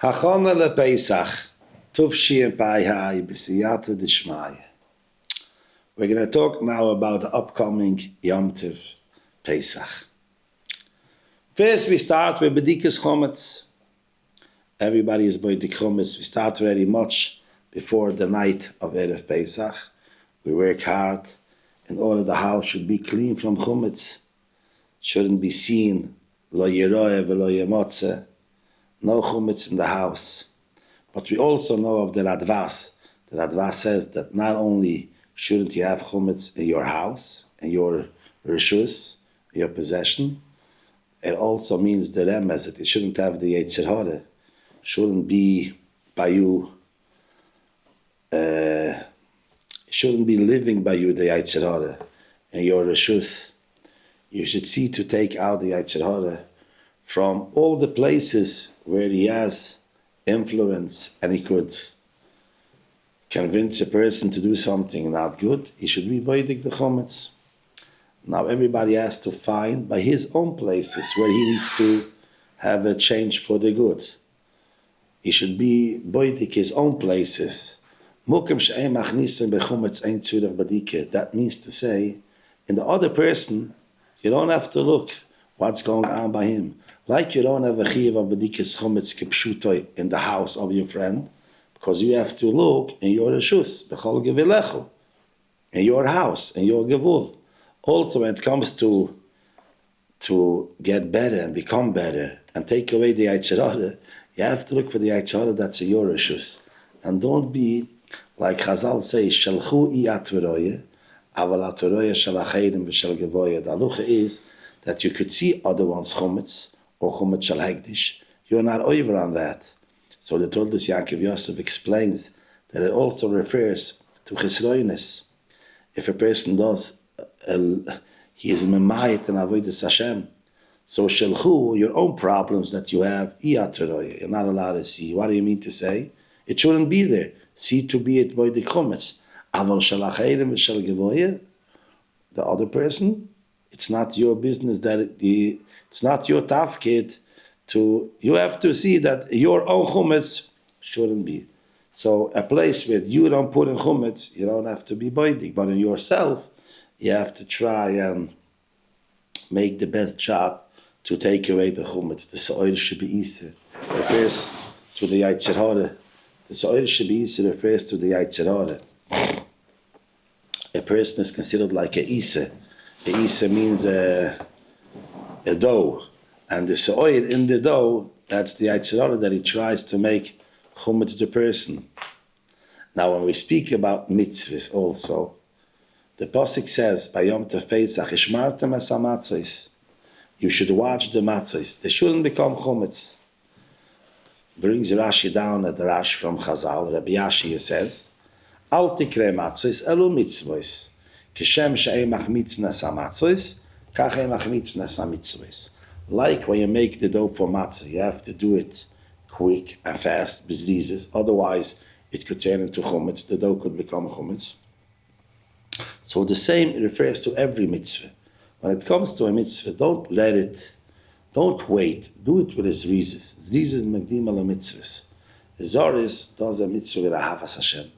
Hachunah le pesach, tufshi and pai hai b'siyata d'shmai. We're going to talk now about the upcoming Yom Tov Pesach. First, we start with Bedikas Chometz. Everybody is by the Chometz. We start very much before the night of Erev Pesach. We work hard in order the house should be clean from Chometz. Shouldn't be seen, lo yeroeh v'lo yemotze. No Chometz in the house. But we also know of the Radvas. The Radvas says that not only shouldn't you have Chometz in your house, in your reshus, your possession, it also means the remez that you shouldn't have the Yetzer Hara. Shouldn't be by you, shouldn't be living by you the Yetzer Hara in your reshus. You should see to take out the Yetzer Hara from all the places where he has influence and he could convince a person to do something not good. He should be boidik the Chometz. Now everybody has to find by his own places where he needs to have a change for the good. He should be boidik his own places. That means to say, in the other person, you don't have to look what's going on by him. Like you don't have a chiyuv of bedikas chometz kipshutoi in the house of your friend, because you have to look in your reshus, b'chol gevilechu, in your house, in your gevul. Also, when it comes to get better and become better and take away the Yetzer Hara, you have to look for the Yetzer Hara that's in your reshus. And don't be, like Chazal says, shalchu I atveroye, aval atveroye shel acheirim v'shel gevoye. The halucha is that you could see other ones chometz, or chometz shel hektish. You're not over on that. So the Toldos Yaakov Yosef explains that it also refers to chisroinus. If a person does, he is memayit and avodas Hashem. So shelchu, your own problems that you have, you're not allowed to see. What do you mean to say? It shouldn't be there. See to be it by the chometz. Aval shel acheirim v'shel gevoye, the other person, it's not your business it's not your tafkid you have to see that your own chometz shouldn't be. So a place where you don't put in chometz, you don't have to be boidik, but in yourself, you have to try and make the best job to take away the chometz. The so'ir should be isa refers to the Yetzer Hara. The so'ir should be isa refers to the Yetzer Hara. A person is considered like a isa. The isa means a dough. And the so'ir in the dough, that's the Yetzer Hara that he tries to make chometz the person. Now, when we speak about mitzvahs also, the pasuk says, by Yom Tov Pesach, ishmartem es hamatzos. You should watch the matzos. They shouldn't become chometz. Brings Rashi down at the Rashi from Chazal. Rabbi Yashi says, Al tikre matzos elu mitzvos. Kishem she'ei machmitznes hamatzos, kachei machmitznes hamitzvos. Like when you make the dough for matzah, you have to do it quick and fast, bezrizes. Otherwise, it could turn into chometz. The dough could become chometz. So the same refers to every mitzvah. When it comes to a mitzvah, don't wait. Do it with his zrizes. Zrizes magdim ala mitzvahs. Zoris does a mitzvah with ahavas Hashem,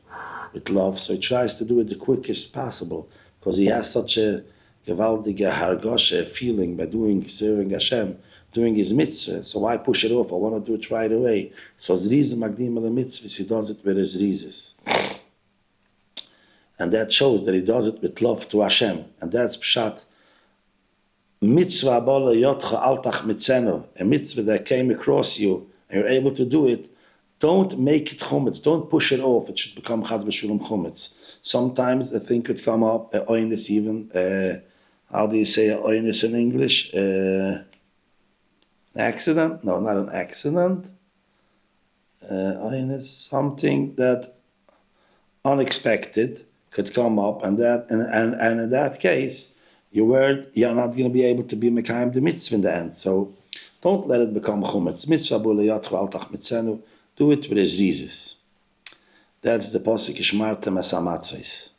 with love, so he tries to do it the quickest possible, because he has such a gewaldige hargoshe feeling by serving Hashem, doing his mitzvah. So why push it off? I want to do it right away. So zrizes magdim ala mitzvahs, he does it with his zrizes. And that shows that he does it with love to Hashem. And that's pshat. Mitzvah bola yotcha altach mitzeno. A mitzvah that came across you, and you're able to do it. Don't make it chometz. Don't push it off. It should become chad v'shulam chometz. Sometimes a thing could come up, a oinus even. How do you say a oinus in English? An accident? No, not an accident. Oinus, something that unexpected could come up, and in that case, you're not going to be able to be mekayim the mitzvah in the end. So don't let it become chometz. Mitzvah b'leyatchu altach mitzenu. Do it with his rizes. That's the pasuk ishmartem es hamatzos.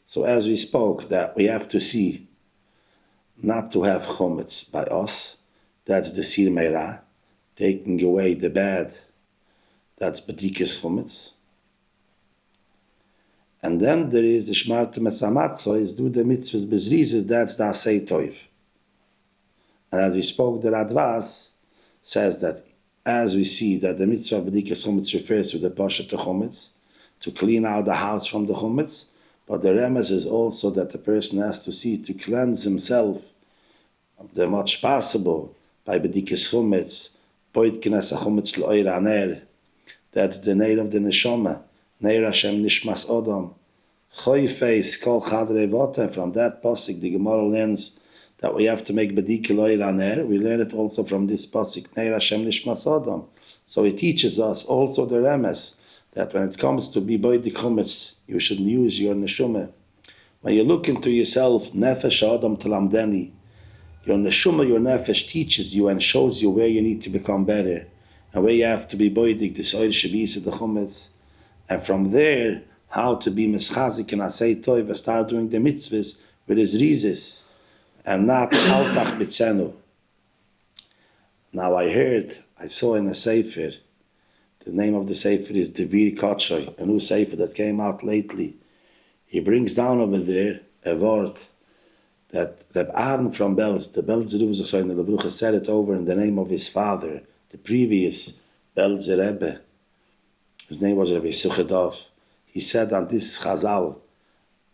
So as we spoke, that we have to see not to have chometz by us. That's the sir meirah. taking away the bad. That's B'dikis Chumetz. And then there is the Shmarte Mesamatzo, is do the mitzvahs bezrizes, that's the Asay Toiv. And as we spoke, the Radvas says that as we see that the mitzvah of B'dikis Chumetz refers to the Pashat Chumetz, to clean out the house from the Chumetz, but the Remes is also that the person has to see to cleanse himself the much possible by B'dikis Chumetz, Poit Kines HaChumetz L'Oir Aner, that's the Neir of the Neshama, Neir Hashem Nishmas Odom, Choy Face Kol Chadrei Votem. From that pasuk, the Gemara learns that we have to make B'dikis L'Oir Aner. We learn it also from this pasuk, Neir Hashem Nishmas Odom. So it teaches us also the Remes that when it comes to be B'dikis Chumetz, you should use your Neshama. When you look into yourself, Nefesh Adam Talamdeni, your Neshama, your Nefesh teaches you and shows you where you need to become better and where you have to be B'dik, this Oil Shabisa, the Chumetz. And from there, how to be Meschazik and Asay Toiv and start doing the mitzvahs with his rizis and not Altach B'tzenu. Now I saw in a Sefer, the name of the Sefer is Devir Kotshoy, a new Sefer that came out lately. He brings down over there a word that Reb Ahron from Belz, the Belzer Rebbe, said it over in the name of his father, the previous Belzer Rebbe. His name was Rabbi Suchedov. He said on this Chazal,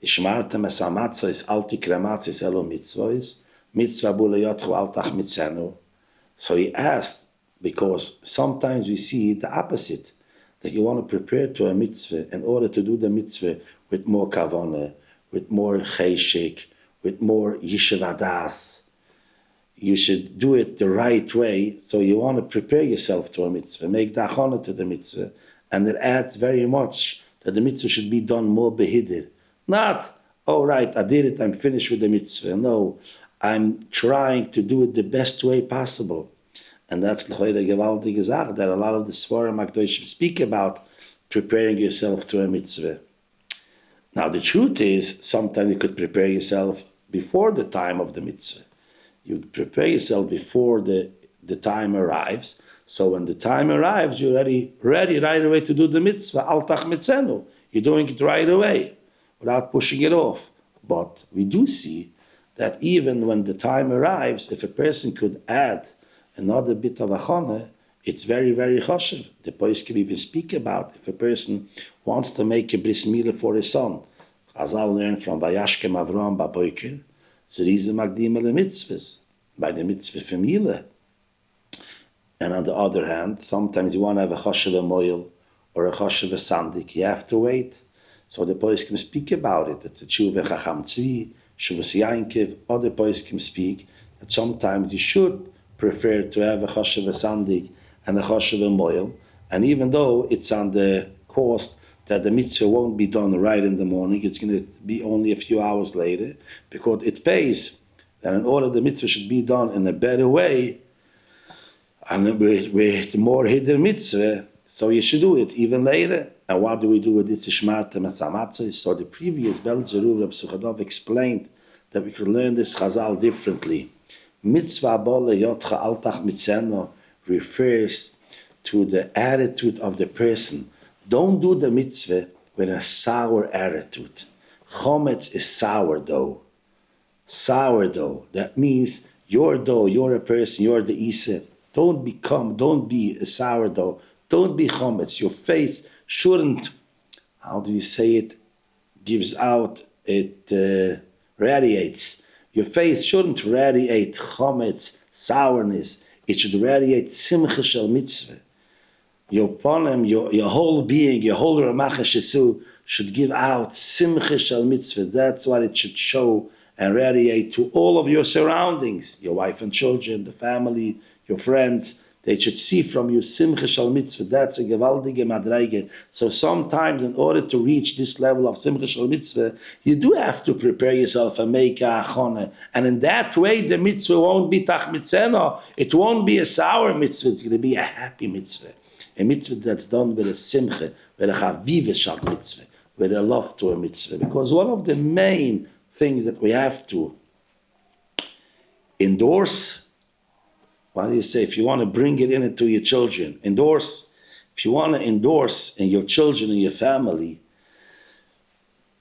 Ishmarte mesamatzo is alti krematzis elo mitzvahs, mitzvah bule yotchu altach mitzenu. So he asked, because sometimes we see the opposite, that you want to prepare to a mitzvah in order to do the mitzvah with more kavanah, with more cheshik, with more yishuv. You should do it the right way. So you want to prepare yourself to a mitzvah, make the Hachunah to the mitzvah, and it adds very much that the mitzvah should be done more behidir. Not, oh right, I did it, I'm finished with the mitzvah. No, I'm trying to do it the best way possible. And that's l'choyre gewaltige Sache that a lot of the Svarim HaKadoshim speak about preparing yourself to a mitzvah. Now the truth is, sometimes you could prepare yourself before the time of the mitzvah. You prepare yourself before the time arrives. So when the time arrives, you're ready right away to do the mitzvah. Altach mitzenu. You're doing it right away without pushing it off. But we do see that even when the time arrives, if a person could add another bit of Hachunah, it's very, very choshev. The poskim even speak about if a person wants to make a bris milah for his son. Chazal learned from Vayashkem Avram Baboiker, Zerize Magdim ele mitzvahs, by the mitzvah for milah. And on the other hand, sometimes you want to have a choshev moil or a choshev sandik. You have to wait. So the poskim speak about it. It's a tshuva chacham tzvi, shuvas yankiv. Other poskim speak that sometimes you should prefer to have a choshev sandik and a choshev moil. And even though it's on the cost that the mitzvah won't be done right in the morning, it's going to be only a few hours later, because it pays that in order the mitzvah should be done in a better way, and with more hidden mitzvah, so you should do it even later. And what do we do with this Ishmarte Mesamatzo? So the previous Belzer Rebbe Suchadov explained that we could learn this Chazal differently. Mitzvah bole yotcha altach mitzeno refers to the attitude of the person. Don't do the mitzvah with a sour attitude. Chometz is sourdough. Sourdough. That means your dough, you're a person, you're the Isa. Don't be a sourdough. Don't be chometz. Your face shouldn't, how do you say it, gives out, it radiates. Your face shouldn't radiate chometz, sourness. It should radiate simcha shel mitzvah. Your ponem, your whole being, your whole ramach shesu should give out simcha shel mitzvah. That's what it should show and radiate to all of your surroundings, your wife and children, the family, your friends. They should see from you simcha shel mitzvah. That's a gewaldige madreige. So sometimes in order to reach this level of simcha shel mitzvah, you do have to prepare yourself and make a Hachunah. And in that way, the mitzvah won't be tach mitzvah. It won't be a sour mitzvah. It's going to be a happy mitzvah. A mitzvah that's done with a simcha, with a chaviva shel mitzvah, with a love to a mitzvah. Because one of the main things that we have to endorse what do you say? If you want to bring it into your children, endorse. If you want to endorse in your children and your family,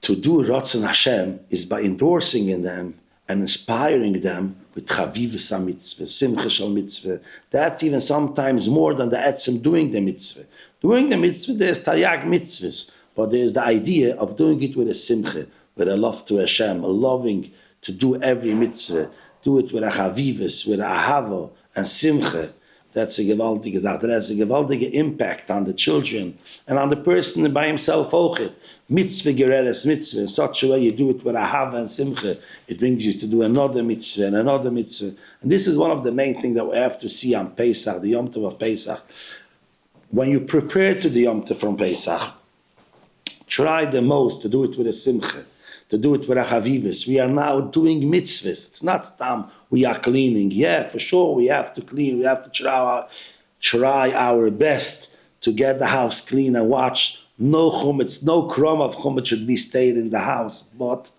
to do Ratzon Hashem is by endorsing in them and inspiring them with Chavivus HaMitzvah, Simcha Shal Mitzvah. That's even sometimes more than the etzem doing the mitzvah. Doing the mitzvah, there's Taryag mitzvahs, but there's the idea of doing it with a Simcha, with a love to Hashem, a loving to do every mitzvah, do it with a Chavivus, with a Ahava and Simcha. That's a gewaltige Sache. That has a gewaltige impact on the children and on the person by himself also. Mitzvah gereres mitzvah, in such a way you do it with ahava and simcha, it brings you to do another mitzvah and another mitzvah. And this is one of the main things that we have to see on Pesach, the Yom Tov of Pesach. When you prepare to the Yom Tov from Pesach, try the most to do it with a simcha, to do it with a chavivus. We are now doing mitzvahs. It's not stam, we are cleaning. Yeah, for sure, we have to clean. We have to try our best to get the house clean and watch. No chumetz, no crumb of chumetz should be stayed in the house. But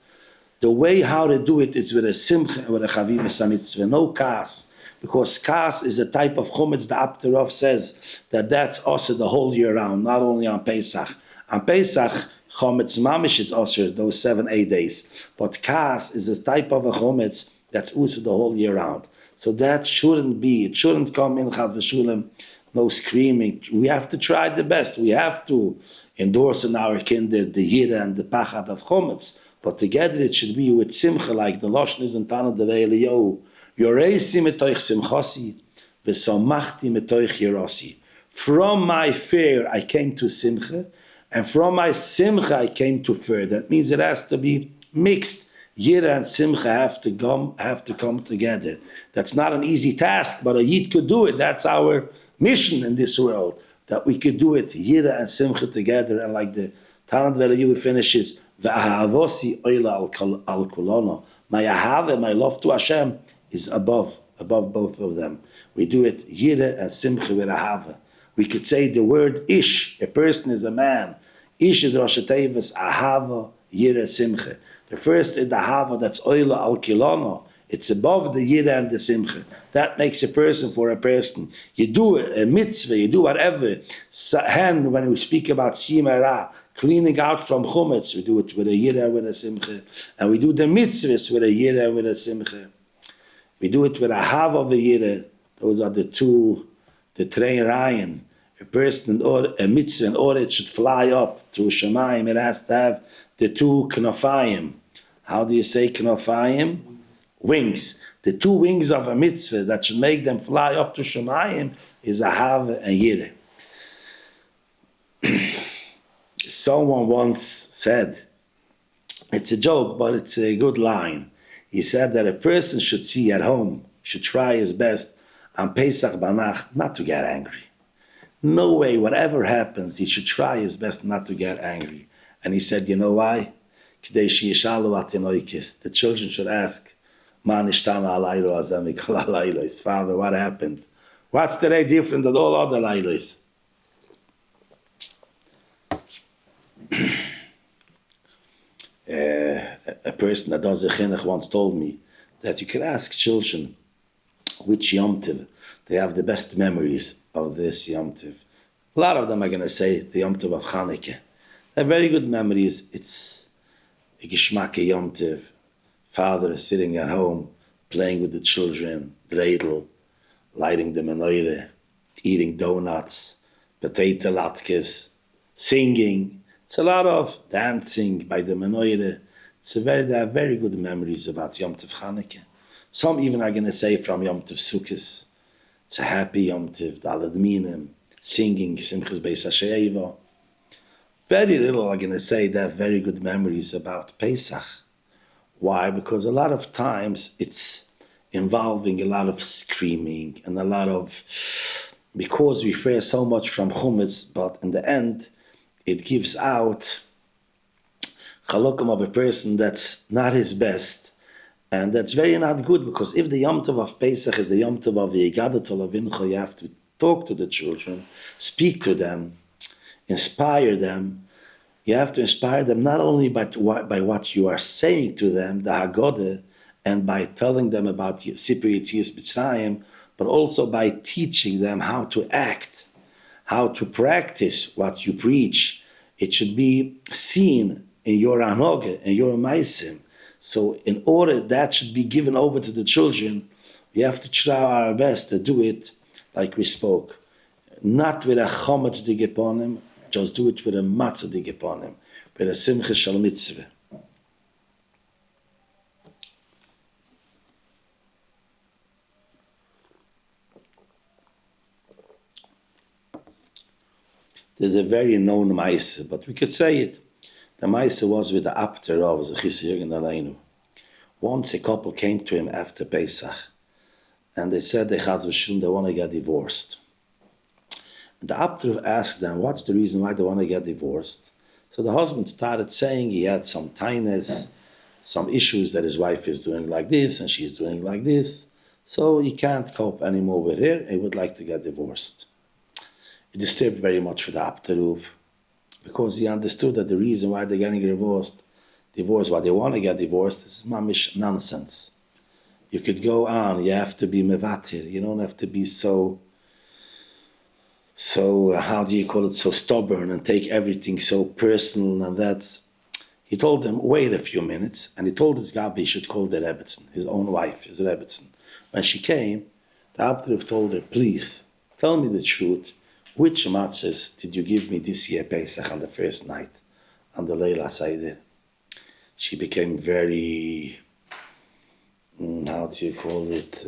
the way how to do it is with a simcha and with a chavivus mitzvah. No kas. Because kas is a type of chumetz. The Apterov says that that's also the whole year round, not only on Pesach. On Pesach, chometz mamish is also those 7-8 days. But kas is a type of a chometz that's also the whole year round. So that shouldn't be, it shouldn't come in chad v'shulim, no screaming. We have to try the best. We have to endorse in our kinder the yira and the pachad of chometz. But together it should be with simcha, like the Lashon is in Tana Devei Eliyahu. Yoreisi metoich simchasi, v'somachti metoich yirosi. From my fear I came to simcha, and from my simcha I came to fear. That means it has to be mixed. Yira and simcha have to come together. That's not an easy task, but a yid could do it. That's our mission in this world, that we could do it, Yira and simcha together. And like the Tanat Velayu finishes, V'ahavosi oila al kulona. My ahava, my love to Hashem, is above both of them. We do it Yira and simcha with ahava. We could say the word ish, a person is a man. Ish is Rosh Hashanah, ahava, Yira, simcha. The first is the ahava, that's oila al kilona. It's above the yira and the simcha. That makes a person for a person. You do a mitzvah, you do whatever. And when we speak about simara, cleaning out from chumetz, we do it with a yira, with a simcha. And we do the mitzvahs with a yira, with a simcha. We do it with a hav of a yira. Those are the train Ryan. A person, a mitzvah, in order it should fly up to Shemayim, it has to have the two knofayim. How do you say knofayim? Wings. The two wings of a mitzvah that should make them fly up to Shemayim is a hav and yireh. Someone once said, it's a joke, but it's a good line. He said that a person should see at home, should try his best on Pesach Banach not to get angry. No way, whatever happens, he should try his best not to get angry. And he said, you know why? The children should ask, Father, what happened? What's today different than all other laylos? A person that does a chinuch once told me that you could ask children which Yom Tov they have the best memories of this Yom Tov. A lot of them are going to say the Yom Tov of Chanukah. They have very good memories. It's a Geshmake Yom Tov. Father is sitting at home, playing with the children, dreidel, lighting the menorah, eating donuts, potato latkes, singing. It's a lot of dancing by the menorah. They have very good memories about Yom Tov Chanukah. Some even are going to say from Yom Tov Sukkos. It's a happy Yom Tov, Daled Minim, singing Simchas Beis HaShe'eva. Very little are going to say they have very good memories about Pesach. Why? Because a lot of times it's involving a lot of screaming and a lot of, because we fear so much from chumetz, but in the end it gives out chalokim of a person that's not his best, and that's very not good, because if the Yom Tov of Pesach is the Yom Tov of Yegadat Olavincha, you have to talk to the children, speak to them, inspire them. You have to inspire them not only by what you are saying to them, the Haggadah, and by telling them about Sipur Yetzias Mitzrayim, but also by teaching them how to act, how to practice what you preach. It should be seen in your anoge, in your maisim. So in order that should be given over to the children, we have to try our best to do it like we spoke. Not with a chometz dig upon him, just do it with a matzah dig upon him, with a simcha shal mitzvah. There's a very known maise, but we could say it. The maise was with the Abter of the Chizuk and Aleinu. Once a couple came to him after Pesach, and they said they want to get divorced. The Abter asked them, what's the reason why they want to get divorced? So the husband started saying he had some tinnitus, some issues that his wife is doing like this and she's doing like this. So he can't cope anymore with her. He would like to get divorced. It disturbed very much for the Abter, because he understood that the reason why they're getting divorced, why they want to get divorced, is mamish nonsense. You could go on, you have to be mevatir, you don't have to be so how do you call it, so stubborn and take everything so personal, and that's, he told them, wait a few minutes, and he told his Gabi he should call the Rebbetzin, his own wife, his Rebbetzin. When she came, the Abter told her, please, tell me the truth, which matzahs did you give me this year Pesach on the first night, on the Leila Seder? She became very, how do you call it,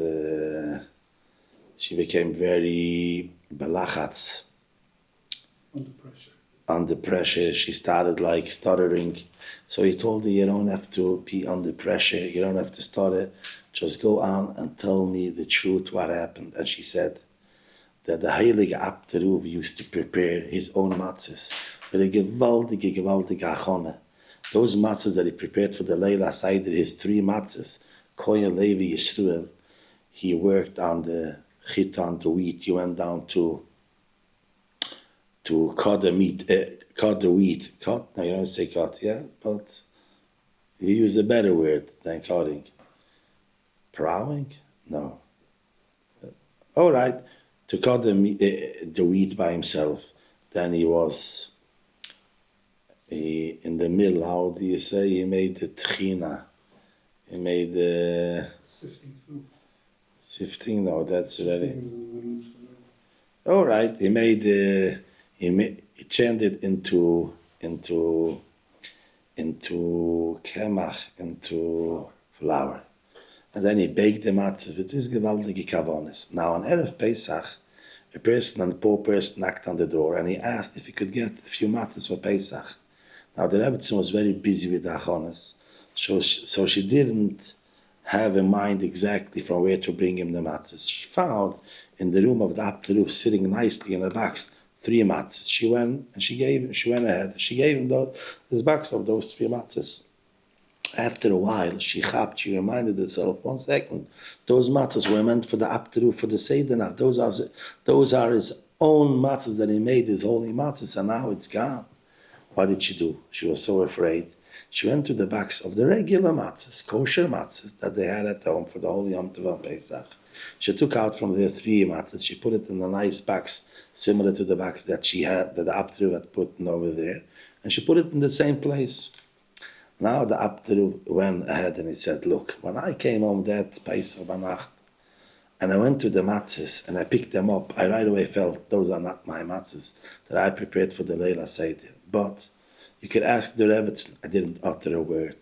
she became very balachatz. Under pressure. She started like stuttering. So he told her, you don't have to be under pressure, you don't have to stutter, just go on and tell me the truth, what happened. And she said that the Heilige Abter used to prepare his own matzahs with a gewaltige Hachunah. Those matzahs that he prepared for the Leila Seder, his 3 matzahs, Kohen, Levi, Yisrael, he worked on the chita, on the wheat. He went down to cut the wheat. Cut? No, you don't say cut, yeah? But he used a better word than cutting. Plowing? No. All right. To cut the wheat by himself. Then he was in the mill. How do you say? He made the tchina. He made the sifting. No, that's ready. All right. He made he changed it into kemach, into flour. And then he baked the matzahs with his gewaltige kavonis. Now on Erev Pesach, a poor person knocked on the door, and he asked if he could get a few matzahs for Pesach. Now the Rebbetzin was very busy with the Achonis, so she didn't have in mind exactly from where to bring him the matzahs. She found in the room of the Abter sitting nicely in a box 3 matzahs. She went ahead. She gave him this box of those 3 matzahs. After a while, she reminded herself, 1 second, those matzahs were meant for the Abter, for the Seder. Those are his own matzahs that he made, his holy matzahs, and now it's gone. What did she do? She was so afraid. She went to the box of the regular matzahs, kosher matzahs, that they had at home for the Holy Yom Tov and Pesach. She took out from the 3 matzahs, she put it in a nice box, similar to the box that she had, that the Abter had put over there, and she put it in the same place. Now the Abter went ahead and he said, look, when I came home that Pesach Banacht, and I went to the matzahs and I picked them up, I right away felt those are not my matzahs that I prepared for the Leila Seder. But you could ask the Rebbetzin. I didn't utter a word.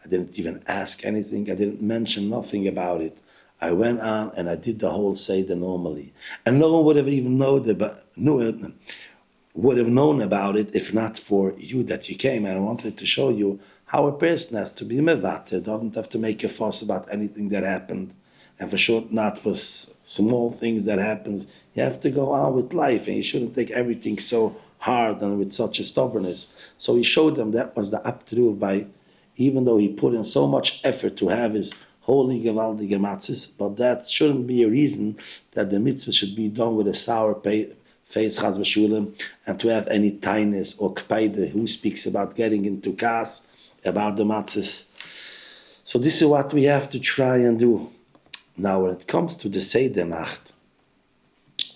I didn't even ask anything. I didn't mention nothing about it. I went on and I did the whole Seder normally. And no one would have even known about it if not for you that you came. And I wanted to show you how a person has to be mevater, doesn't have to make a fuss about anything that happened. And for sure, not for small things that happens. You have to go on with life, and you shouldn't take everything so hard and with such a stubbornness. So he showed them that was the Abter by, even though he put in so much effort to have his holy gewaldige matzahs, but that shouldn't be a reason that the mitzvah should be done with a sour face, chas v'shulim, and to have any tinnitus or kpaide who speaks about getting into kas about the matzahs. So this is what we have to try and do. Now when it comes to the Seder Nacht,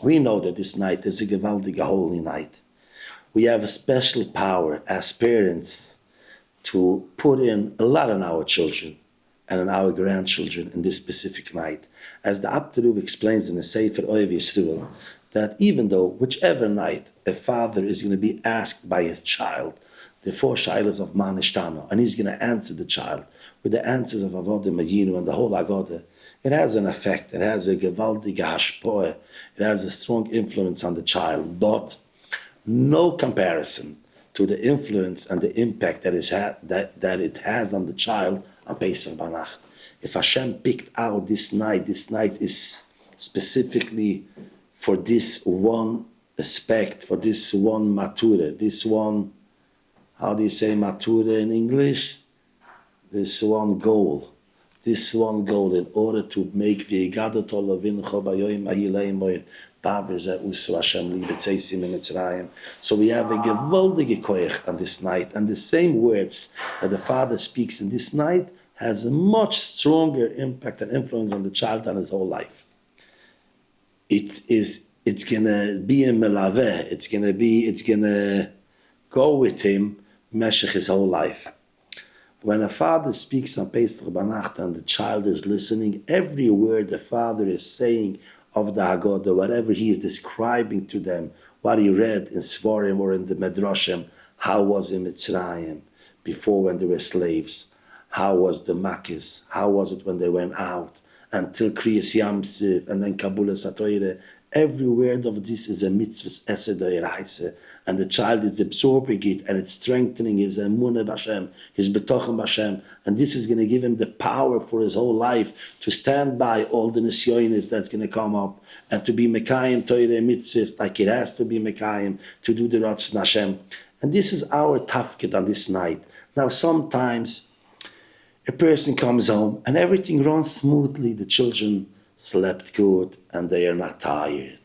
We know that this night is a gewaltige holy night. We have a special power as parents to put in a lot on our children and on our grandchildren in this specific night. As the Abteruv explains in the Sefer Oyev Yisrael, that even though whichever night a father is going to be asked by his child, the 4 shaylas of Manishtano, and he's going to answer the child with the answers of Avodah Mayinu and the whole Agoda, it has an effect, it has a gewaltige Hashpoeh, it has a strong influence on the child, but no comparison to the influence and the impact that it has on the child on Pesach Banach. If Hashem picked out this night is specifically for this one aspect, for this one matura, this one, how do you say matura in English? This one goal in order to make the Igadat Olavincho Bayoim Ahileim Moin Baverze Usu Hashem Libetzeisim in Mitzrayim. So we have a gewaltige koich on this night, and the same words that the father speaks in this night has a much stronger impact and influence on the child than his whole life. It's gonna be a melaveh. It's gonna go with him meshech his whole life. When a father speaks on Pesach Banacht and the child is listening, every word the father is saying of the Haggadah, whatever he is describing to them, what he read in Svarim or in the Medrashim, how was in Mitzrayim before when they were slaves, how was the Makis, how was it when they went out, until Kriyas Yamsiv, and then Kabbalah Satoire. Every word of this is a mitzvah esed oraisa, and the child is absorbing it, and it's strengthening his Emuna b'Hashem, his betochen b'Hashem, and this is going to give him the power for his whole life to stand by all the nisyonis that's going to come up, and to be mekayim Torah mitzvahs like it has to be mekayim, to do the Ratzon Hashem. And this is our tafkid on this night. Now sometimes a person comes home and everything runs smoothly, the children slept good and they are not tired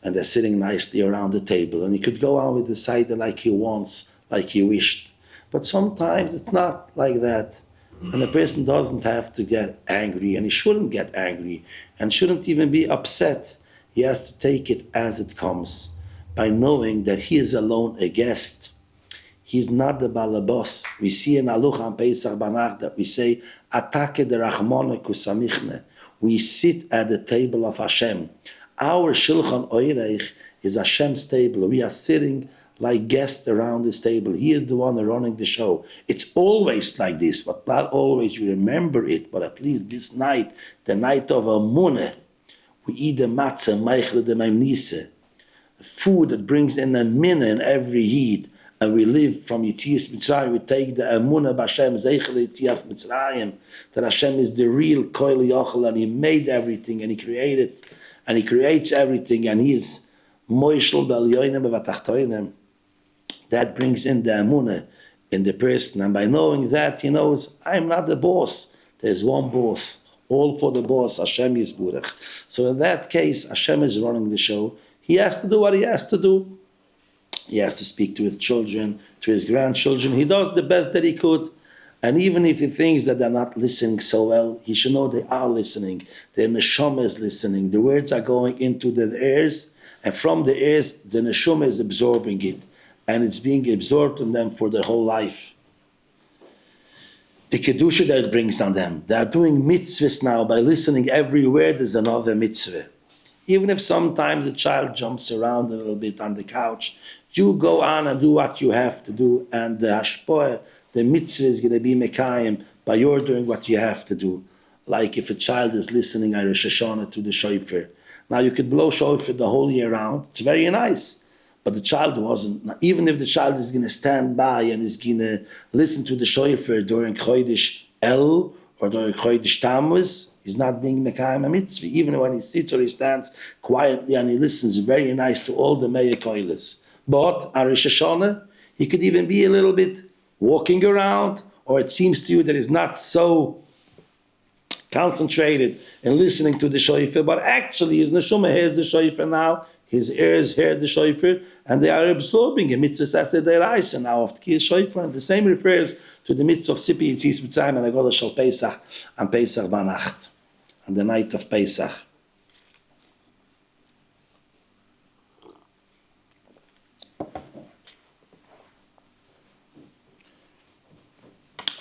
and they're sitting nicely around the table, and he could go on with the Seder like he wants, like he wished. But sometimes it's not like that, and the person doesn't have to get angry, and he shouldn't get angry and shouldn't even be upset. He has to take it as it comes by knowing that he is alone a guest. He's not the balabos. We see in Aluch on Pesach Banach that we say, Atake de Rachmone Kusamichne. We sit at the table of Hashem. Our Shulchan Oireich is Hashem's table. We are sitting like guests around this table. He is the one running the show. It's always like this, but not always you remember it, but at least this night, the night of Emuna, we eat the matzah, meichle de maimnise, food that brings in a minna in every Yid, and we live from Yitzias Mitzrayim. We take the Emuna b'Hashem, Zeichel Yitzias Mitzrayim, that Hashem is the real Koil Yochel, and He made everything, and He created, and He creates everything, and He is Moishel B'Elyonim V'Tachtonim. That brings in the Emuna in the person, and by knowing that, he knows, I'm not the boss. There's one boss. All for the boss, Hashem Yisburach. So in that case, Hashem is running the show. He has to do what He has to do. He has to speak to his children, to his grandchildren. He does the best that he could. And even if he thinks that they're not listening so well, he should know they are listening. Their neshama is listening. The words are going into their ears, and from the ears, the neshama is absorbing it. And it's being absorbed in them for their whole life. The kedusha that it brings on them. They are doing mitzvahs now. By listening every word is another mitzvah. Even if sometimes the child jumps around a little bit on the couch, you go on and do what you have to do, and the hashpoah, the mitzvah is going to be mekayim by your doing what you have to do. Like if a child is listening at Rosh Hashanah to the shofar. Now you could blow shofar the whole year round. It's very nice. But the child wasn't. Even if the child is going to stand by and is going to listen to the shofar during Chodesh El or during Chodesh Tammuz, he's not being mekayim a mitzvah. Even when he sits or he stands quietly and he listens very nice to all the Meir Koiles. But at Rosh Hashanah, he could even be a little bit walking around, or it seems to you that he's not so concentrated in listening to the shofar, but actually his neshama hears the shofar now, his ears hear the shofar, and they are absorbing a mitzvah saseh deraisa now of the shofar. And the same refers to the mitzvah of Sipi Yitzis Mitzrayim and Agoda Shal Pesach and Pesach Banacht, on the night of Pesach.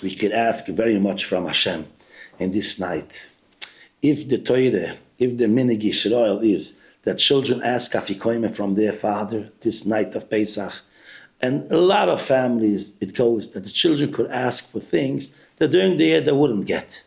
we could ask very much from Hashem in this night. If the Torah, if the Minig Yisrael is that children ask afikoyim from their father this night of Pesach, and a lot of families, it goes that the children could ask for things that during the year they wouldn't get.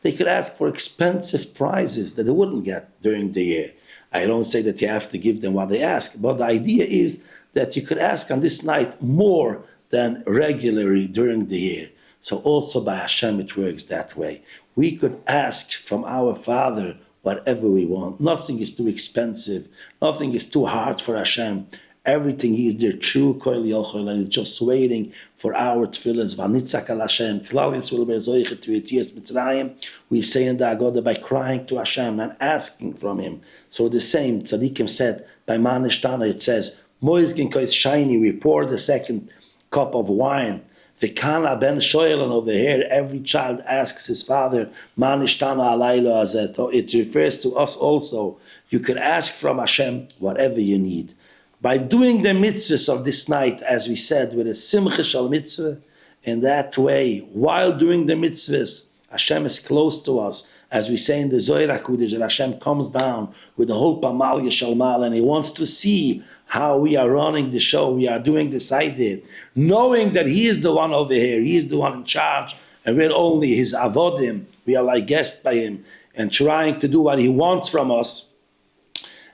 They could ask for expensive prizes that they wouldn't get during the year. I don't say that you have to give them what they ask, but the idea is that you could ask on this night more than regularly during the year. So also by Hashem it works that way. We could ask from our Father whatever we want. Nothing is too expensive. Nothing is too hard for Hashem. Everything is there true, and it's just waiting for our tefillahs. Vanitzak al Hashem, Klal Yisrael be'zoichet to Yetzias Mitzrayim. We say in the Agoda by crying to Hashem and asking from Him. So the same, Tzadikim said, by Manishtana it says, Moizgin kois shiny, we pour the second cup of wine. V'kana ben shoylan over here, every child asks his father, Manishtana alaylo azet. So it refers to us also. You can ask from Hashem whatever you need. By doing the mitzvahs of this night, as we said, with a simcha shal mitzvah, in that way, while doing the mitzvahs, Hashem is close to us. As we say in the Zohar HaKodesh, that Hashem comes down with the whole Pamal Yeshalmal, and He wants to see how we are running the show, we are doing the Seidir, knowing that He is the one over here, He is the one in charge, and we're only His avodim, we are like guests by Him, and trying to do what He wants from us.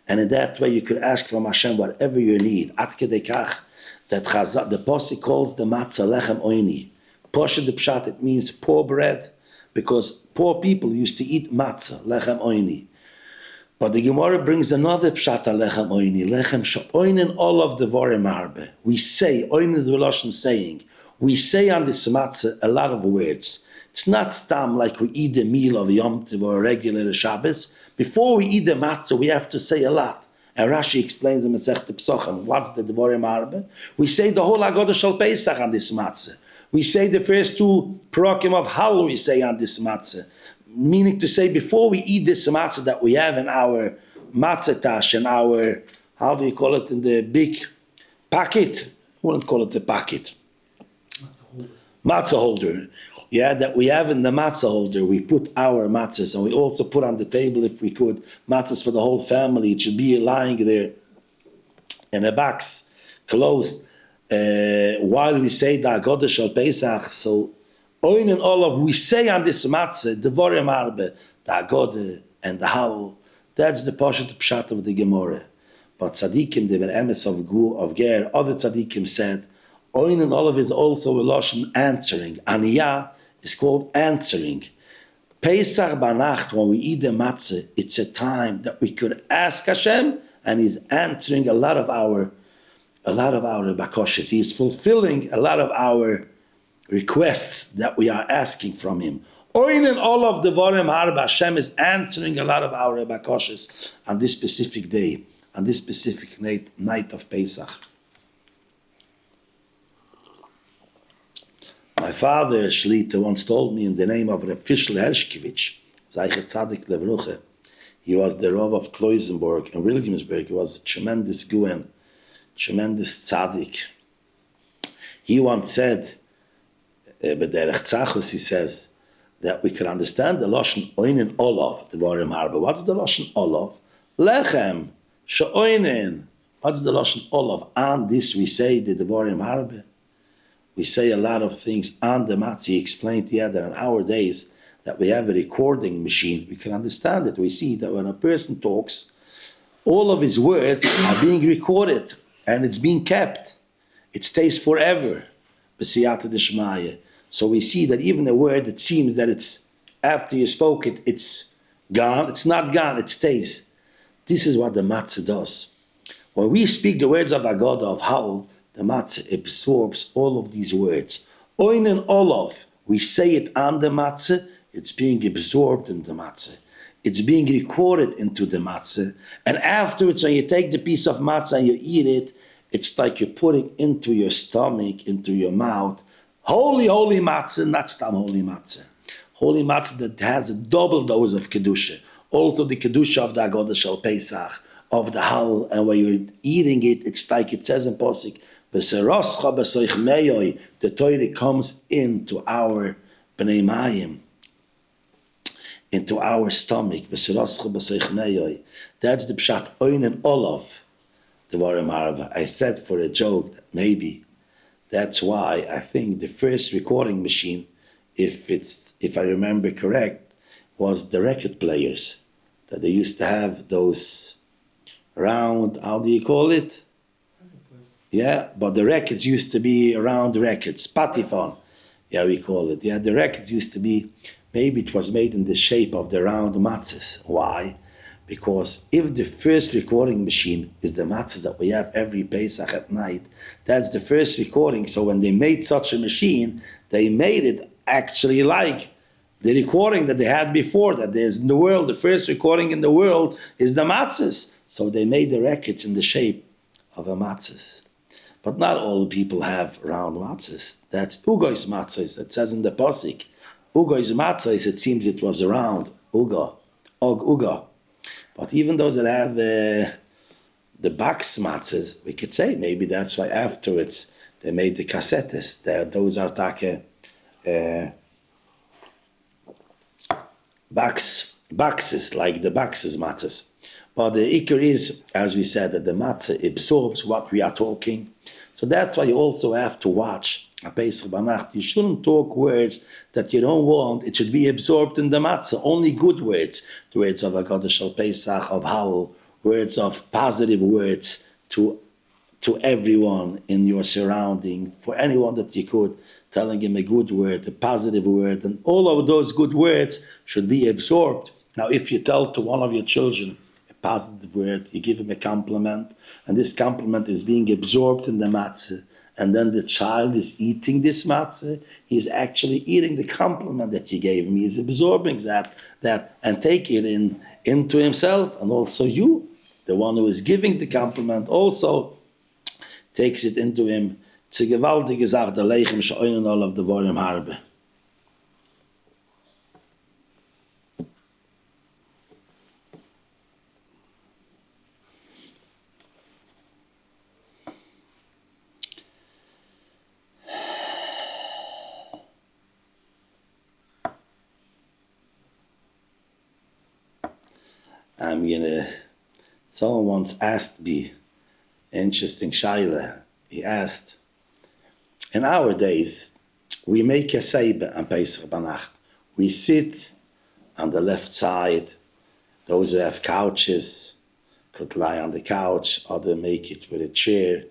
And in that way, you could ask from Hashem whatever you need. At kedei kach, that the Pasuk calls the matzah lechem oini. Pasha the pshat, it means poor bread, because poor people used to eat matzah, lechem oini. But the Gemara brings another pshat lechem oini, lechem she'oinin all of the vorim harbe. We say, oinin is the Lashon saying, we say on this matzah a lot of words. It's not stam like we eat a meal of Yom Tov or a regular Shabbos. Before we eat the matzah, we have to say a lot. And Rashi explains in Masechet Pesachim, what's the Devarim Arbe? We say the whole Haggadah Shal Pesach on this matzah. We say the first two Parakim of Hal we say on this matzah. Meaning to say, before we eat this matzah that we have in our matzah tash, in our, how do you call it, in the big packet? I wouldn't call it the packet. Matzah holder. Yeah, that we have in the matzah holder, we put our matzahs, and we also put on the table, if we could, matzahs for the whole family. It should be lying there in a box, closed, while we say the Haggadah Shal Pesach. So, oin and all of, we say on this matzah, the Vorim Arbe, the Haggadah and the Hal. That's the Pashat Pshat of the Gemara. But Tzadikim, the Ben Emes of Ger, other Tzadikim said, oin and all of is also a Lashon answering. Aniyah is called answering. Pesach Banacht, when we eat the matzah, it's a time that we could ask Hashem, and He's answering a lot of our bakoshes. He is fulfilling a lot of our requests that we are asking from Him. Oin and all of the Vorim Harba, Hashem is answering a lot of our bakoshes on this specific day, on this specific night of Pesach. My father, Shlita, once told me in the name of Reb Fischl Hershkevich, Zeichet Tzadik Levruche. He was the Rav of Kloisenburg in Williamsburg. He was a tremendous Guen, tremendous tzaddik. He once said, B'derech Tzachus, he says, that we can understand the Lashon Oinen Olav, the Vorim Harbe. What's the Lashon Olav? Lechem, She'oinen. What's the Lashon Olav? On this we say the Vorim Harbe. We say a lot of things on the matzah. He explained that in our days that we have a recording machine. We can understand it. We see that when a person talks, all of his words are being recorded and it's being kept. It stays forever. B'siyata d'shmaya. So we see that even a word that seems that it's, after you spoke it, it's gone. It's not gone, it stays. This is what the matzah does. When we speak the words of Haggadah, of Hal, the matzah absorbs all of these words. Oin and Olav, we say it on the matzah, it's being absorbed in the matzah. It's being recorded into the matzah. And afterwards, when you take the piece of matzah and you eat it, it's like you're putting into your stomach, into your mouth, holy matzah, not stam holy matzah. Holy matzah that has a double dose of Kedusha. Also the Kedusha of the Haggadah Shal Pesach, of the Hal, and when you're eating it, it's like it says in Pasuk, the Torah comes into our b'nei mayim, into our stomach. That's the pshat oin and olav, the Varim Arava. I said for a joke that maybe that's why I think the first recording machine, if I remember correct, was the record players, that they used to have those round, how do you call it? Yeah, but the records used to be round records, patifon, yeah, we call it. Yeah, the records used to be, maybe it was made in the shape of the round matzahs. Why? Because if the first recording machine is the matzahs that we have every Pesach at night, that's the first recording. So when they made such a machine, they made it actually like the recording that they had before, that there's in the world, the first recording in the world is the matzahs. So they made the records in the shape of a matzahs. But not all people have round matzahs. That's Ugo's matzahs, that says in the Pasuk. Ugo's matzahs, it seems it was around Uga, Uga. But even those that have the box matzahs, we could say maybe that's why afterwards they made the cassettes. Those are take boxes, like the boxes matzahs. But the ikar is, as we said, that the matzah absorbs what we are talking. So that's why you also have to watch a Pesach Banacht. You shouldn't talk words that you don't want. It should be absorbed in the matzah. Only good words. The words of Haggadah Shel Pesach, of Hallel, words of positive words to everyone in your surrounding, for anyone that you could, telling him a good word, a positive word, and all of those good words should be absorbed. Now, if you tell to one of your children a positive word, you give him a compliment, and this compliment is being absorbed in the matzah, and then the child is eating this matzah, he's actually eating the compliment that you gave him. He's absorbing that and taking it into himself, and also you, the one who is giving the compliment, also takes it into him. It's a gewaltige Sache, der Leichem she'oinen all of the Varim Harbe. Someone once asked me, interesting shaila, he asked, in our days, we make a seiba on Pesach Banacht. We sit on the left side. Those who have couches could lie on the couch, other make it with a chair.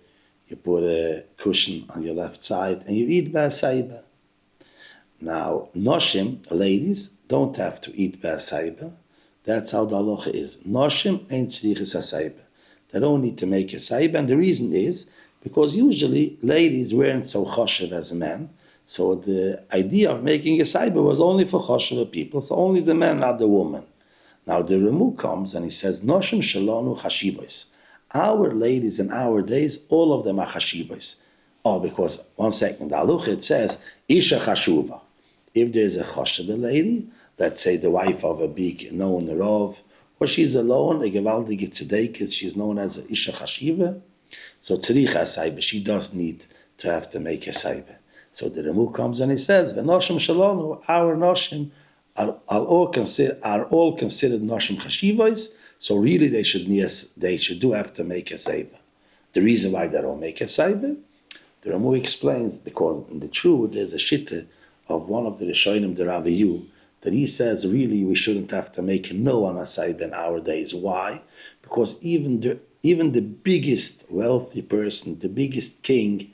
You put a cushion on your left side and you eat by seiba. Now, noshim, ladies, don't have to eat by seiba. That's how the halacha is. Noshim ain't tzrichas seiba. They don't need to make a seiba, and the reason is because usually ladies weren't so choshev as men, so the idea of making a seiba was only for choshev people, so only the man, not the woman. Now the Remu comes and he says, Noshim shalonu chashivos. Our ladies in our days, all of them are chashivos. Oh, because, 1 second, the halacha it says, Isha chashuva. If there is a choshev lady, let's say the wife of a big known Rav, or she's alone, a gewaldige tzedekis, she's known as a Isha chashiva, so tzricha saiba, she does need to have to make a saiba. So the Remu comes and he says, "V'noshim shalonu, our noshim are all considered noshim chashivos. So really, they should do have to make a saiba. The reason why they don't make a saiba, the Remu explains, because in the truth there's a Shita of one of the Rishonim, the Raviyu, that he says really we shouldn't have to make no on a saiba in our days. Why? Because even the biggest wealthy person, the biggest king,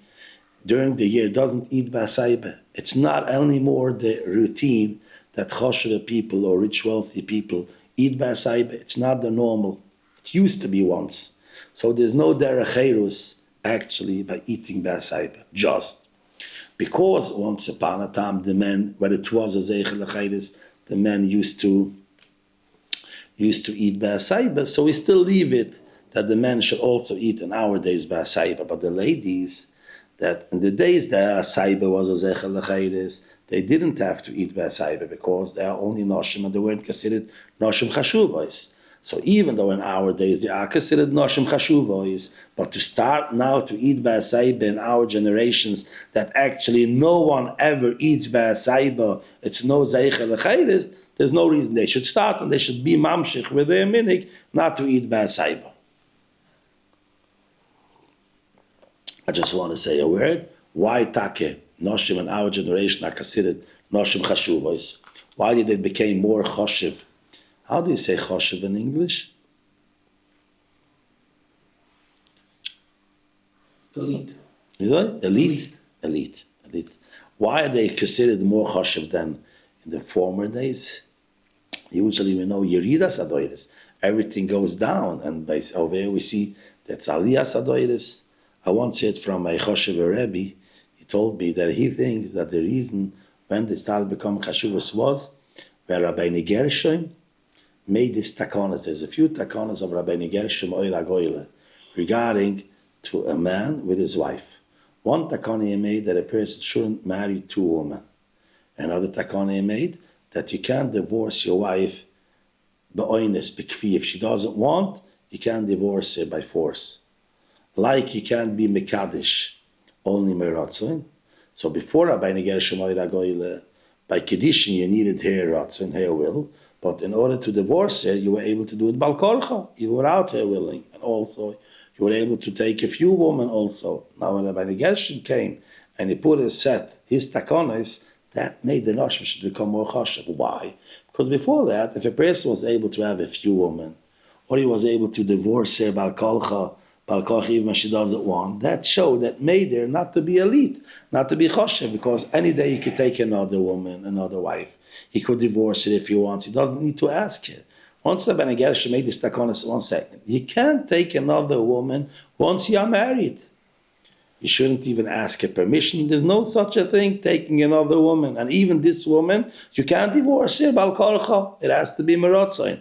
during the year doesn't eat basaiba. It's not anymore the routine that choshev people or rich wealthy people eat basaiba. It's not the normal. It used to be once. So there's no derech actually by eating basaiba. Just because once upon a time the men, when it was a zeichel achayis, the men used to eat basaiba. So we still leave it that the men should also eat in our days basaiba, but the ladies, that in the days that saiba was a zeichel achayis, they didn't have to eat basaiba because they are only noshim and they weren't considered noshim chashuvos. So even though in our days they are considered noshim chashuvos, but to start now to eat ba'asaiba in our generations that actually no one ever eats ba'asaiba, it's no zeicha l'chayris, there's no reason they should start, and they should be mamshich with their minig not to eat ba'asaiba. I just want to say a word. Why take noshim in our generation are considered noshim chashuvos? Why did it become more choshev? How do you say choshev in English? Elite. You know? Elite. Why are they considered more choshev than in the former days? Usually we know Yeridas Adoides. Everything goes down, and over here we see that's Aliyas Adoides. I once heard from my choshev Rebbe. He told me that he thinks that the reason when they started becoming chashuvos was where Rabbeinu Gershom made this takonas. There's a few takonas of Rabbeinu Gershom Oila Goyle regarding to a man with his wife. One takona he made that a person shouldn't marry two women. Another takona he made that you can't divorce your wife be'oines, bekfi. If she doesn't want, you can't divorce her by force. Like you can't be mekadesh, only meratzon. So before Rabbeinu Gershom Oila Goyle, by Kedishin you needed her ratzon, her will. But in order to divorce her, you were able to do it balkorcha. You were out her willing. And also, you were able to take a few women also. Now, when Rabbi Gershon came and he put his takonis, that made the noshim should become more choshev. Why? Because before that, if a person was able to have a few women, or he was able to divorce her balkorcha even when she doesn't want, that showed, that made her not to be elite, not to be choshev, because any day he could take another woman, another wife. He could divorce her if he wants. He doesn't need to ask her. Once the Ben Gershom made this takonis, 1 second, you can't take another woman once you are married. You shouldn't even ask her permission. There's no such a thing, taking another woman. And even this woman, you can't divorce her, balkorcha. It has to be meratzain.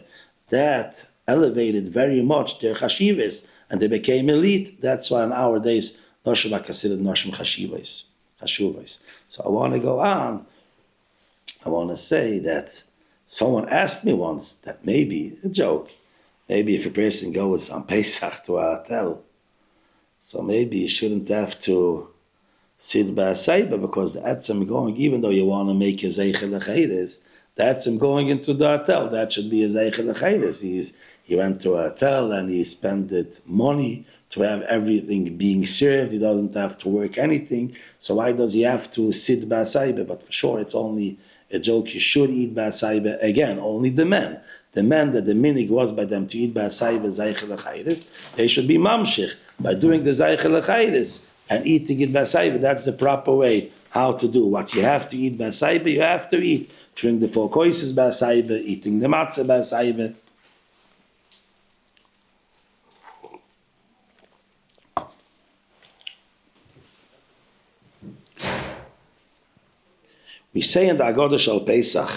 That elevated very much their chashivas, and they became elite. That's why in our days, noshim are considered noshim chashuvos. So I want to go on. I want to say that someone asked me once that maybe, a joke, maybe if a person goes on Pesach to a hotel, so maybe you shouldn't have to sit ba'asaiba, because the etzem going, even though you want to make a zeichel l'chayres, the etzem going into the hotel, that should be a zeichel l'chayres. He went to a hotel and he spent money to have everything being served. He doesn't have to work anything. So why does he have to sit ba'asaiba? But for sure, it's only a joke. You should eat ba'asaiba. Again, only the men. The men that the minig was by them to eat ba'asaiba zeichel l'chayres, they should be mamshich by doing the zeichel l'chayres and eating it ba'asaiba. That's the proper way how to do. What you have to eat ba'asaiba, you have to eat. During the 4 koises ba'asaiba, eating the matzah ba'asaiba. We say in the Agodah Shal Pesach,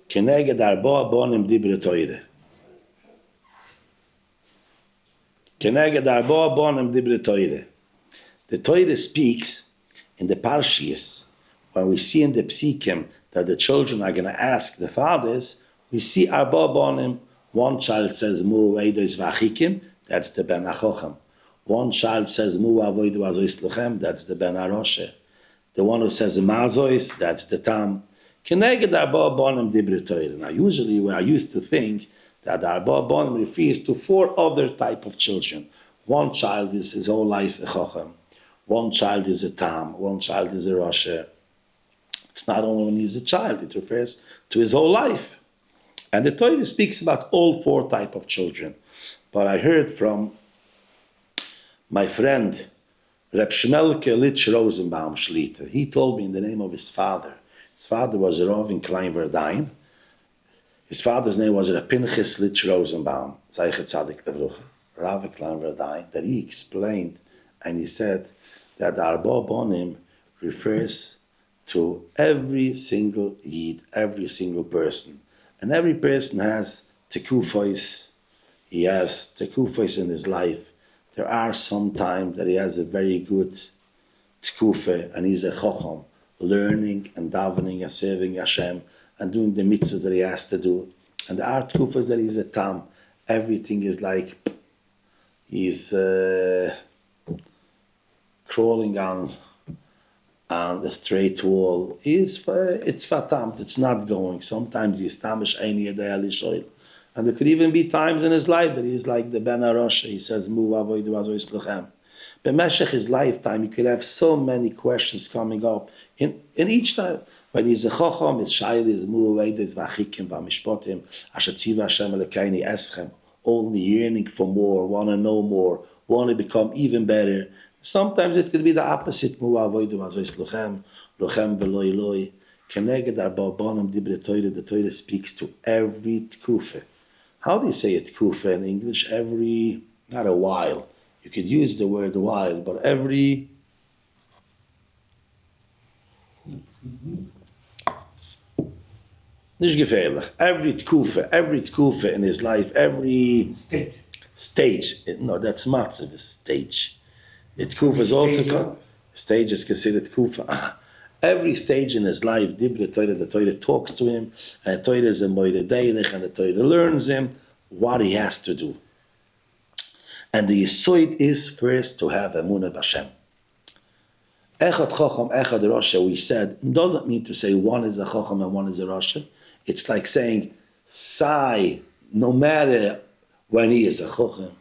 Keneged arba bonim dibre toire. Keneged arba bonim dibre toire. The Torah speaks in the Parshas, when we see in the Psikim that the children are going to ask the fathers, we see arba bonim. One child says, Mu eidos vachikim, that's the Ben Achochem. One child says, Mu avoidu azois luchem, that's the Ben Aroshe. The one who says mazois, that's the tam. Keneged arba bonim dibre Torah. Now, usually, I used to think that arba bonim refers to 4 other type of children. One child is his whole life a chochem. One child is a tam. One child is a roshe. It's not only when he's a child; it refers to his whole life. And the Torah speaks about all 4 type of children. But I heard from my friend Reb Shmelke Litch Rosenbaum Shlita. He told me in the name of his father. His father was a Rav in Klein Verdijn. His father's name was Reb Pinchas Litch Rosenbaum, Zeichet Tzadik Levrucha, Rav in Klein Verdijn, that he explained, and he said that the Arba Bonim refers to every single Yid, every single person. And every person has tekufos. He has tekufos in his life. There are some times that he has a very good tekufa, and he's a chacham, learning and davening and serving Hashem and doing the mitzvahs that he has to do. And the art kufas that he's a tam. Everything is like he's crawling on the straight wall. It's fatamt. It's not going. Sometimes he's tamish eini yadei lishoil. And there could even be times in his life that he's like the Ben Arosha. He says, "Mu avodu azois lechem." B'meshech his lifetime, you could have so many questions coming up. In each time, when he's a chacham, his shayl is mu avodos v'achikim v'mishpotim asher tziva Hashem Elokeinu eschem. Only yearning for more, want to know more, want to become even better. Sometimes it could be the opposite. Mu avodu azois lechem, lochem v'lo eloi. Keneged arbaonim dibre Torah. The Torah speaks to every tkufa. How do you say it, tkufa in English? Every, not a while. You could use the word while, but every... Nicht gefährlich. Every tkufa in his life, every... Stage. No, that's matzav, stage. The tkufa is also... Stage is considered tkufa. Every stage in his life, the Torah talks to him, and the Torah is a moide deilich, and the Torah learns him what he has to do. And the yisoid is first to have Emuna b'Hashem. Echad chacham, echad rasha, we said, doesn't mean to say one is a chacham and one is a rasha. It's like saying, Sai, no matter when he is a chacham,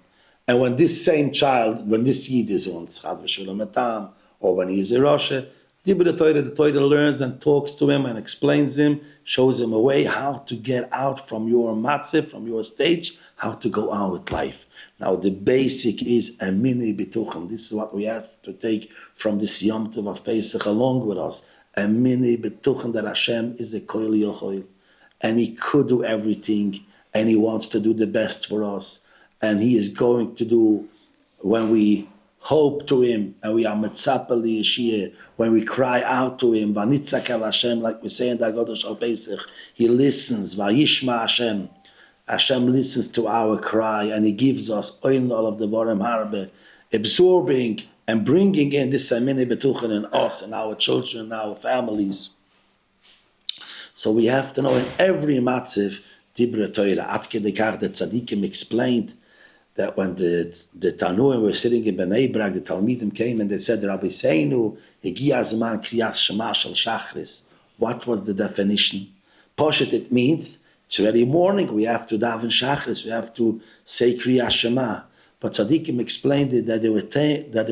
and when this same child, when this yid is on tzchad v'shulam etam, or when he is a rasha, the Torah learns and talks to him and explains him, shows him a way how to get out from your matzah, from your stage, how to go on with life. Now the basic is a mini bituchim. This is what we have to take from this Yom Tov of Pesach along with us. A mini bituchim that Hashem is a koil yochol, and He could do everything, and He wants to do the best for us, and He is going to do when we hope to Him, and we are metzapa liyashiyah, when we cry out to Him, vanitzak el Hashem, like we say in the Goldhirsch al Pesach, He listens, vayishma Hashem. Hashem listens to our cry, and He gives us oin all of the varim harbe, absorbing and bringing in this amini betuchen in us and our children and our families. So we have to know in every matziv, Dibra Torah, Atke Dekar, the Tzadikim explained that when the Tanuim were sitting in Bnei Brak, the Talmidim came and they said, Rabbi Seinu, Egia Zman Kriyas Shema Shel Shachris. What was the definition? Poshet, it means, it's already morning, we have to daven Shachris, we have to say Kriyas Shema. But Tzadikim explained it that they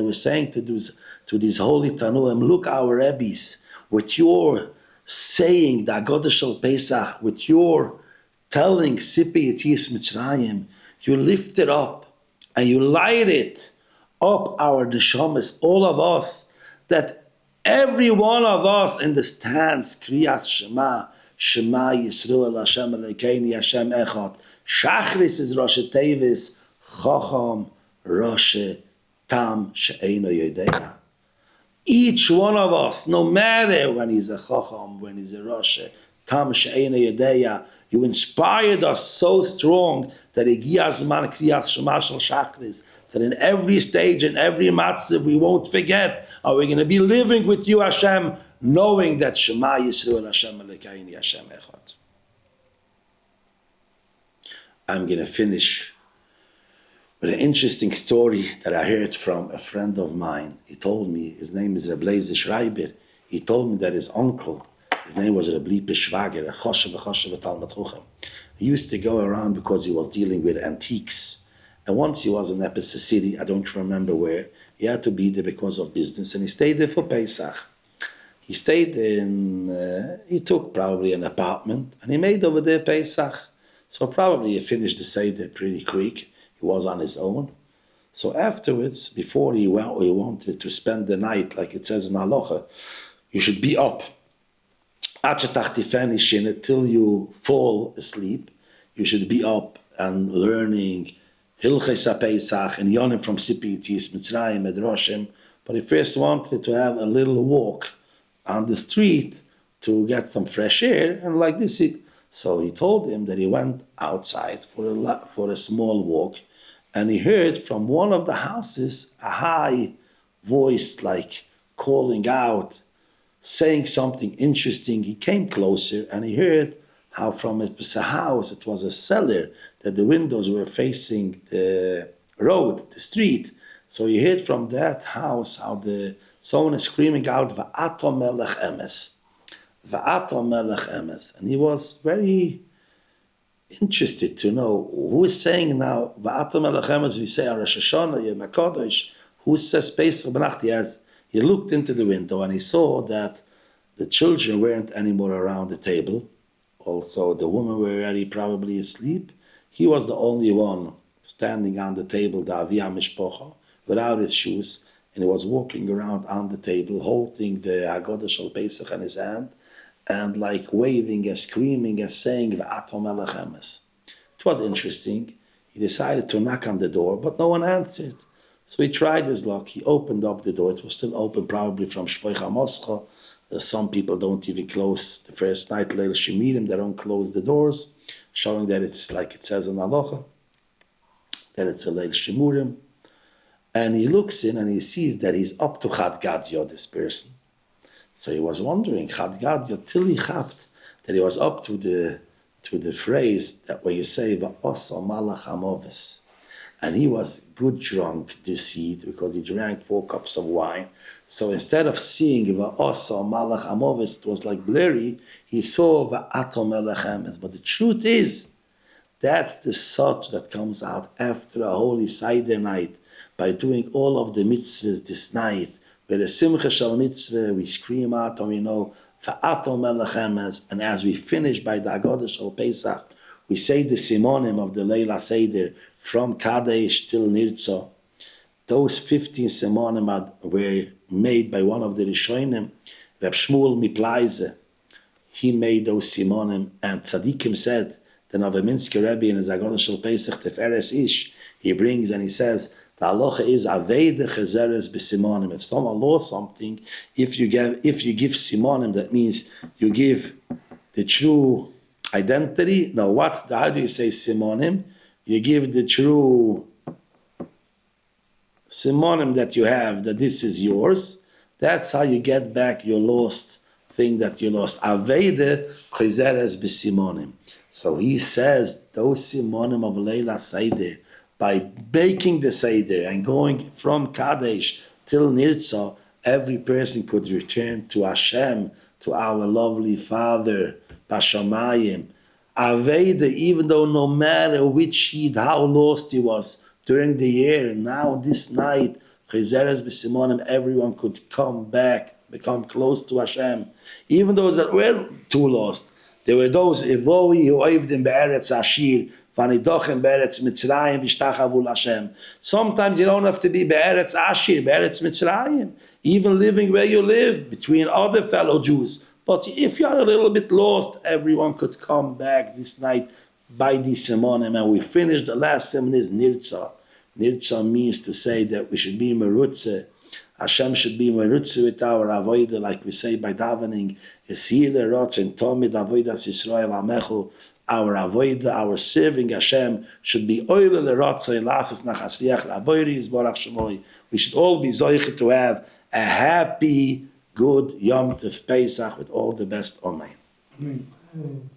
were saying to these holy Tanuim, look, our Rebbes, with your saying the Agodah Shel Pesach, with your telling Sipi Yetzias Mitzrayim, you lift it up and you light it up our neshamas, all of us, that every one of us understands Kriyas Shema, Shema Yisrael Hashem Elokeinu Hashem Echad. Shachris is Rosh Tevis, Chacham Rosh Tam She'eino Yodeya. Each one of us, no matter when he's a Chacham, when he's a Rosh Tam She'eino Yodeya, you inspired us so strong that that in every stage, in every matzah, we won't forget. Are we going to be living with you, Hashem, knowing that Shema Yisrael Hashem Elokeinu Hashem Echad? I'm going to finish with an interesting story that I heard from a friend of mine. He told me, his name is Reb Leizer Schreiber. He told me that his uncle, his name was Reb Lipe Schwager, a Choshev Talmud Chochem. He used to go around because he was dealing with antiques. And once he was in Ephesus City, I don't remember where, he had to be there because of business, and he stayed there for Pesach. He stayed he took probably an apartment, and he made over there Pesach. So probably he finished the Seder pretty quick. He was on his own. So afterwards, before he wanted to spend the night, like it says in Halacha, you should be up till you fall asleep. You should be up and learning Hilchos HaPesach and Yonim from Sipi Yetzias Mitzrayim and Roshim. But he first wanted to have a little walk on the street to get some fresh air, and like this. So he told him that he went outside for a small walk, and he heard from one of the houses a high voice, like calling out, saying something interesting. He came closer and he heard how from it was a house, it was a cellar, that the windows were facing the road, the street. So he heard from that house how someone is screaming out, Va'ato melech emes. Va'ato melech emes. And he was very interested to know who is saying now, Va'ato melech emes, we say, Rosh Hashanah, Yom HaKodesh, who says Pesach B'nacht? He looked into the window and he saw that the children weren't anymore around the table. Also, the women were already probably asleep. He was the only one standing on the table, the Avi HaMishpocha, without his shoes, and he was walking around on the table, holding the Haggadah Shel Pesach in his hand, and like waving and screaming and saying, V'ato melech emes. It was interesting. He decided to knock on the door, but no one answered. So he tried his luck. He opened up the door. It was still open, probably from Shvoich HaMoscha. Some people don't even close the first night, Leil Shemirim, they don't close the doors, showing that it's like it says in Halacha, that it's a Leil Shemurim. And he looks in and he sees that he's up to Chad Gadya, this person. So he was wondering, Chad Gadya, till he chapped, that he was up to the phrase that where you say, Va'osa malach hamovis. And he was good drunk, deceived, because he drank 4 cups of wine. So instead of seeing Va'osa malach hamovis, it was like blurry, he saw Va'ato melech emes. But the truth is, that's the sot that comes out after a holy Seder night, by doing all of the mitzvahs this night, where the Simcha Shel Mitzvah, we scream out and we know, Va'ato melech emes, and as we finish by the Haggadah Shel Pesach, we say the Simonim of the Leila Seder, from Kadesh till Nirtza. Those 15 Simonim were made by one of the Rishonim, Reb Shmuel Miplaize. He made those Simonim, and Tzadikim said, the Novominsker Rebbe in his Haggadah Shel Pesach Teferes Ish, he brings and he says, the halacha is Aveide Chezeres b'Simonim. If someone lost something, if you give Simonim, that means you give the true identity. Now, how do you say Simonim? You give the true Simonim that you have, that this is yours. That's how you get back your lost thing that you lost. Aveide Chezeres b'Simonim. So he says, those Simonim of Leila Seder, by baking the Seder and going from Kadesh till Nirtza, every person could return to Hashem, to our lovely Father, Bashamayim. Aveda, even though no matter which Yid, how lost he was during the year, now this night, Chezeres b'Simonim, everyone could come back, become close to Hashem. Even those that were too lost, there were those, Evoi, who oivdim be'eretz Ashir, v'anidochem be'eretz Mitzrayim, v'ishtachavu l'Hashem. Sometimes you don't have to be be'eretz Ashir, be'eretz Mitzrayim, even living where you live, between other fellow Jews. But if you are a little bit lost, everyone could come back this night by the Simonim. And we finished the last sermon is Nirtza. Nirtza means to say that we should be merutze. Hashem should be merutze with our avodah, like we say by davening. Esile rotz and tomid avodas Yisrael amechu. Our avodah, our serving Hashem should be oile lerotze lasas nachasriach la'avoiri yizborach shemoi. We should all be zoichet to have a happy, good Yom Tov Pesach with all the best. Amen.